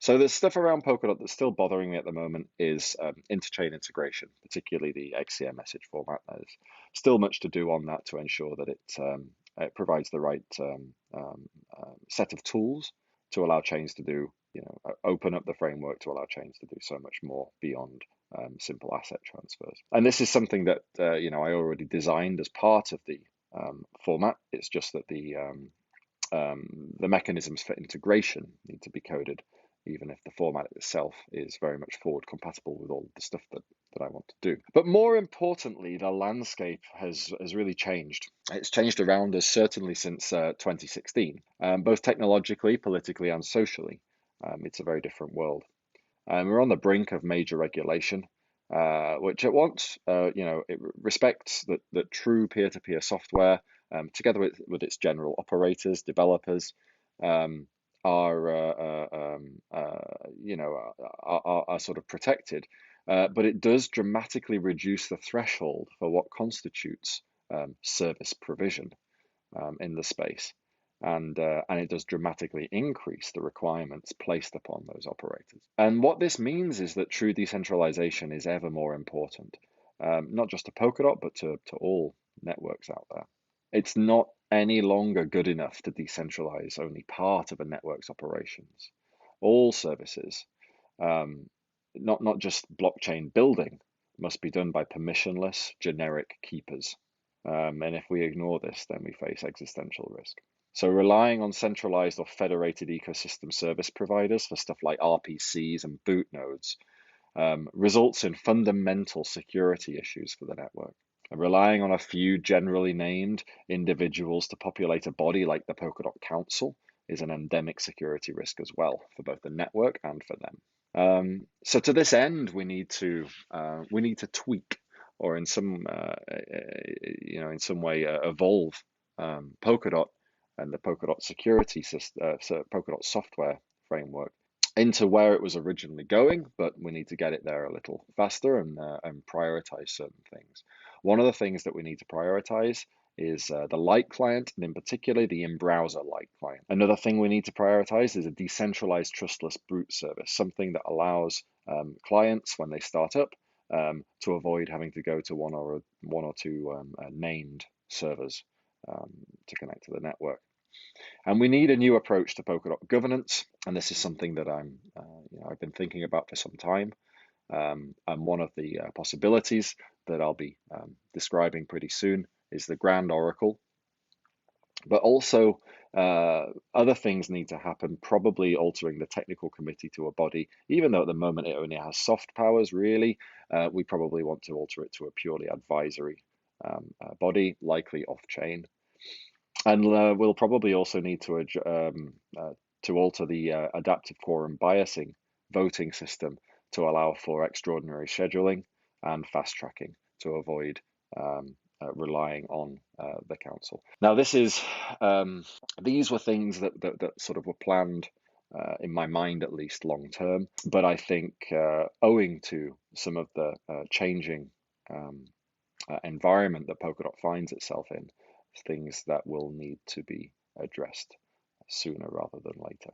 So the stuff around Polkadot that's still bothering me at the moment is interchain integration, particularly the XCM message format. There's still much to do on that to ensure that it provides the right set of tools to allow chains to do, open up the framework to allow chains to do so much more beyond simple asset transfers. And this is something that I already designed as part of the format. It's just that the mechanisms for integration need to be coded, even if the format itself is very much forward compatible with all of the stuff that I want to do. But more importantly, the landscape has really changed. It's changed around us, certainly since 2016, both technologically, politically, and socially. It's a very different world. We're on the brink of major regulation, which at once, it respects that true peer-to-peer software, together with its general operators, developers, are sort of protected, but it does dramatically reduce the threshold for what constitutes service provision in the space, and it does dramatically increase the requirements placed upon those operators. And what this means is that true decentralization is ever more important, not just to Polkadot, but to all networks out there. It's not any longer good enough to decentralize only part of a network's operations. All services, not just blockchain building, must be done by permissionless generic keepers. And if we ignore this, then we face existential risk. So relying on centralized or federated ecosystem service providers for stuff like RPCs and boot nodes results in fundamental security issues for the network. And relying on a few generally named individuals to populate a body like the Polkadot Council is an endemic security risk as well for both the network and for them. So to this end, we need to tweak, or in some way evolve Polkadot and the Polkadot security system, Polkadot software framework into where it was originally going, but we need to get it there a little faster and prioritize certain things. One of the things that we need to prioritize is the light client, and in particular the in-browser light client. Another thing we need to prioritize is a decentralized trustless boot service, something that allows clients, when they start up, to avoid having to go to one or two named servers to connect to the network. And we need a new approach to Polkadot governance, and this is something that I've been thinking about for some time. And one of the possibilities that I'll be describing pretty soon is the Grand Oracle. But also other things need to happen, probably altering the technical committee to a body. Even though at the moment it only has soft powers, really, we probably want to alter it to a purely advisory body, likely off-chain. And we'll probably also need to alter the adaptive quorum biasing voting system to allow for extraordinary scheduling and fast tracking to avoid relying on the council. Now, these were things that sort of were planned in my mind, at least long term. But I think owing to some of the changing environment that Polkadot finds itself in, things that will need to be addressed sooner rather than later.